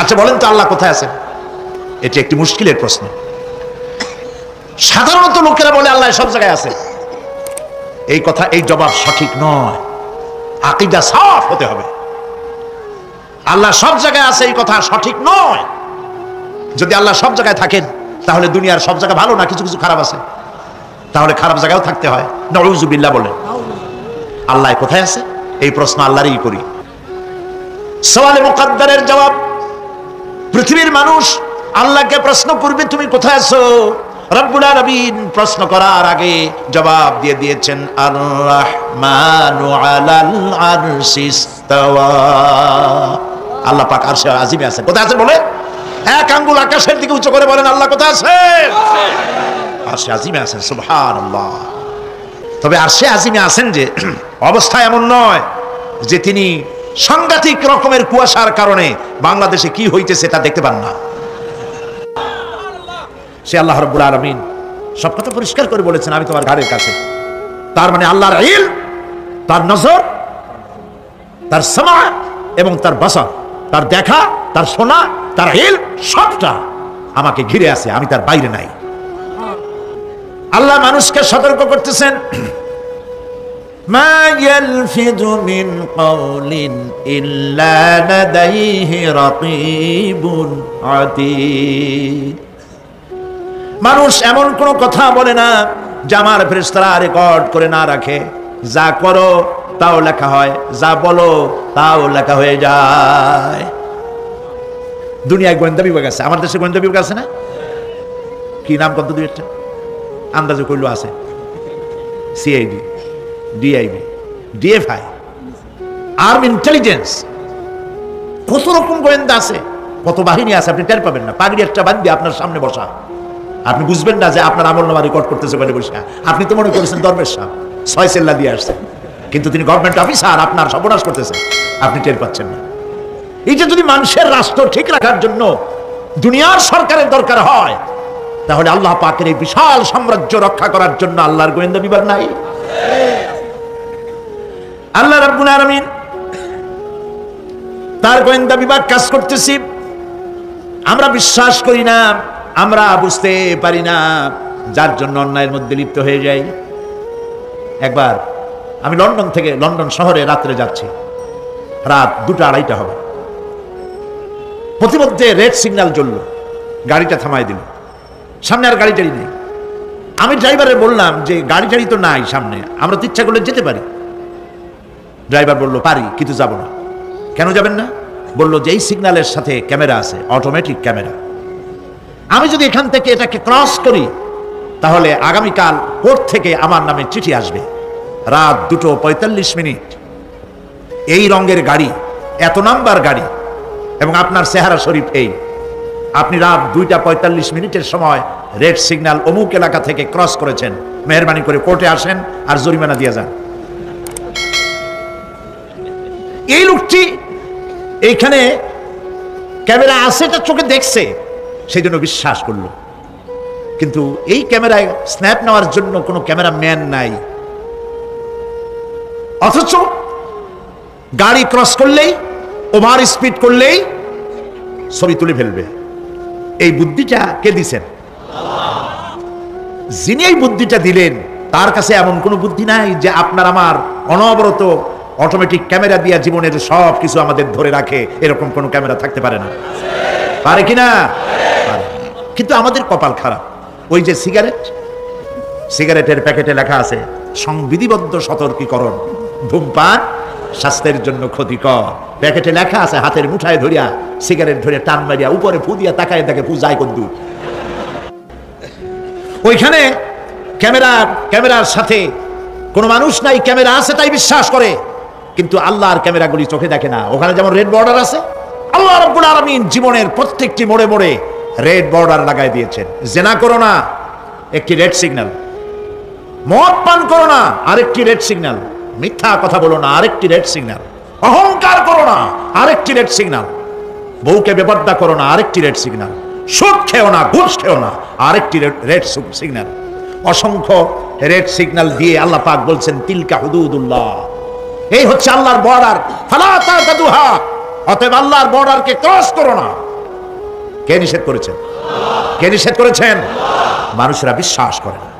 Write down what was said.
আচ্ছা বলেন তো আল্লাহ কোথায় আছেন? এটি একটি মুশকিলের প্রশ্ন। সাধারণত লোকেরা বলে আল্লাহ সব জায়গায় আছে। এই কথা, এই জবাব সঠিক নয়। আকীদা সাফ হতে হবে। আল্লাহ সব জায়গায় আছে এই কথা সঠিক নয়। যদি আল্লাহ সব জায়গায় থাকেন তাহলে দুনিয়ার সব জায়গা ভালো না, কিছু কিছু খারাপ আছে। তাহলে খারাপ জায়গায়ও থাকতে হয়। নাউযুবিল্লাহ বলেন। আল্লাহ কোথায় আছে এই প্রশ্ন আল্লাহরই করি। সওয়ালে মুকদ্দারের জবাব, পৃথিবীর মানুষ আল্লাহকে প্রশ্ন করবে তুমি কোথায় আছো। রব্বুল আলামিন প্রশ্ন করার আগে জবাব দিয়ে দিয়েছেন আর রাহমানু আলাল আরশিস ইসতাওয়া। আল্লাহ পাক আরশে আজিমে আছেন। কোথায় আছেন বলে? এক আঙ্গুল আকাশের দিকে উঁচু করে বলেন আল্লাহ কোথায় আছেন? আরশে আজিমে আছেন। সুবহানাল্লাহ। তবে আরশে আজিমে আছেন যে অবস্থা এমন নয় যে তিনি সাংঘাতিক রকমের কুয়াশার কারণে বাংলাদেশে কি হইতেছে তা দেখতে পান না। সে আল্লাহ রাব্বুল আলামিন সব কথা পরিষ্কার করে বলেছেন আমি তোমার ঘাড়ের কাছে। তার মানে আল্লাহর ইলম, তার নজর, তার সামা এবং তার বসর, তার দেখা, তার শোনা, তার ইলম সবটা আমাকে ঘিরে আছে, আমি তার বাইরে নাই। আল্লাহ মানুষকে সতর্ক করতেছেন মা ইয়ালফিযু মিন কাওলিন ইল্লা লাদাইহি রাকীবুন আতীদ। মানুষ এমন কোন কথা বলে না যা আমার ফেরেশতারা রেকর্ড করে না রাখে। যা করো তাও লেখা হয়, যা বলো তাও লেখা হয়ে যায়। দুনিয়ায় গোয়েন্দা বিভাগ আছে, আমার দেশে গোয়েন্দা বিভাগ আছে না? কি নাম কত দুই একটা আন্দাজে কইলো আছে। CID, DIB, DFI, arm intelligence, কত রকম গোয়েন্দা আছে, কত বাহিনী আছে আপনি টের পাবেন না। পাগড়ি একটা বান্ধি আপনার সামনে বসা, আপনি বুঝবেন না যে আপনার আমলনামা রেকর্ড করতেছে বলে বসে। আপনি তো মনে করেছেন দরবেশ সাহেব 6 সেল্লা দিয়ে আসছে, কিন্তু তিনি গভর্নমেন্ট অফিসার, আপনার সর্বনাশ করতেছেন, আপনি টের পাচ্ছেন না। এই যে যদি মানুষের রাষ্ট্র ঠিক রাখার জন্য দুনিয়ার সরকারের দরকার হয়, তাহলে আল্লাহ পাকের এই বিশাল সাম্রাজ্য রক্ষা করার জন্য আল্লাহর গোয়েন্দা বিভাগ নাই? আল্লাহ রাব্বুল আলামিন তার গোয়েন্দা বিভাগ কাজ করতেছি। আমরা বিশ্বাস করি না, আমরা বুঝতে পারি না, যার জন্য অন্যায়ের মধ্যে লিপ্ত হয়ে যাই। একবার আমি লন্ডন শহরে রাত্রে যাচ্ছি, রাত 2টা-2:30 হবে। প্রতিমধ্যে রেড সিগন্যাল জ্বলল, গাড়িটা থামাই দিল। সামনে আর গাড়ি টাড়ি নেই। আমি ড্রাইভারে বললাম যে গাড়ি টাড়ি তো নাই সামনে, আমরা তো ইচ্ছা করলে যেতে পারি। ড্রাইভার বলল পারি, কিন্তু যাব না। কেন যাবেন না? বলল যে এই সিগন্যালের সাথে ক্যামেরা আছে, অটোমেটিক ক্যামেরা। আমি যদি এখান থেকে এটাকে ক্রস করি তাহলে আগামীকাল কোর্ট থেকে আমার নামে চিঠি আসবে। রাত 2:45, এই রঙের গাড়ি, এত নাম্বার গাড়ি, এবং আপনার চেহারা শরীফ এই। আপনি রাত 2:45 সময় রেড সিগন্যাল অমুক এলাকা থেকে ক্রস করেছেন, মেহরবানি করে কোর্টে আসেন আর জরিমানা দিয়ে যান। এই লোকটি এইখানে ক্যামেরা আছে, এটা চোখে দেখছে, সেই জন্য বিশ্বাস করলো। কিন্তু এই ক্যামেরায় স্ন্যাপ নেওয়ার জন্য কোনো ক্যামেরা ম্যান নাই। অথচ গাড়ি ক্রস করলেই, ওভার স্পিড করলেই ছবি তুলে ফেলবে। এই বুদ্ধিটা কে দিছেন? যিনি এই বুদ্ধিটা দিলেন তার কাছে এমন কোনো বুদ্ধি নাই যে আপনার আমার অনবরত অটোমেটিক ক্যামেরা দিয়ে জীবনের সব কিছু আমাদের ধরে রাখে, এরকম কোনো ক্যামেরা থাকতে পারে না। পারে কিনা? কিন্তু আমাদের কপাল খারাপ। ওই যে সিগারেটের প্যাকেটে লেখা আছে সংবিধিবদ্ধ সতর্কীকরণ, ধূমপান স্বাস্থ্যের জন্য ক্ষতিকর। প্যাকেটে লেখা আছে, হাতের মুঠায় ধরিয়া সিগারেট ধরে টান মারিয়া উপরে ফু দিয়া তাকায় দেখে ফু যায় কদ্দুর। ওইখানে ক্যামেরার সাথে কোনো মানুষ নাই, ক্যামেরা আছে তাই বিশ্বাস করে, কিন্তু আল্লাহর ক্যামেরাগুলি চোখে দেখে না। ওখানে যেমন রেড বর্ডার আছে, আল্লাহ রাব্বুল আলামিন জীবনের প্রত্যেকটি মোড়ে মোড়ে রেড বর্ডার লাগাই দিয়েছেন। জেনা করো না, একটি রেড সিগন্যাল। মদ পান করো না, আরেকটি রেড সিগন্যাল। মিথ্যা কথা বলো না, আরেকটি রেড সিগন্যাল। অহংকার করো না, আরেকটি রেড সিগন্যাল। বউকে বেপরদা করো না, আরেকটি রেড সিগন্যাল। সুদ খেও না, ঘুষ খেও না, আরেকটি রেড সিগন্যাল। অসংখ্য রেড সিগন্যাল দিয়ে আল্লাহ পাক বলছেন তিলকা হুদুদুল্লাহ, এই হচ্ছে আল্লাহর বর্ডার। ফালা তাতাদুহা, অতএব আল্লাহর বর্ডারকে ক্রস করো না। কে নিষেধ করেছেন? কে নিষেধ করেছেন? মানুষেরা বিশ্বাস করে না।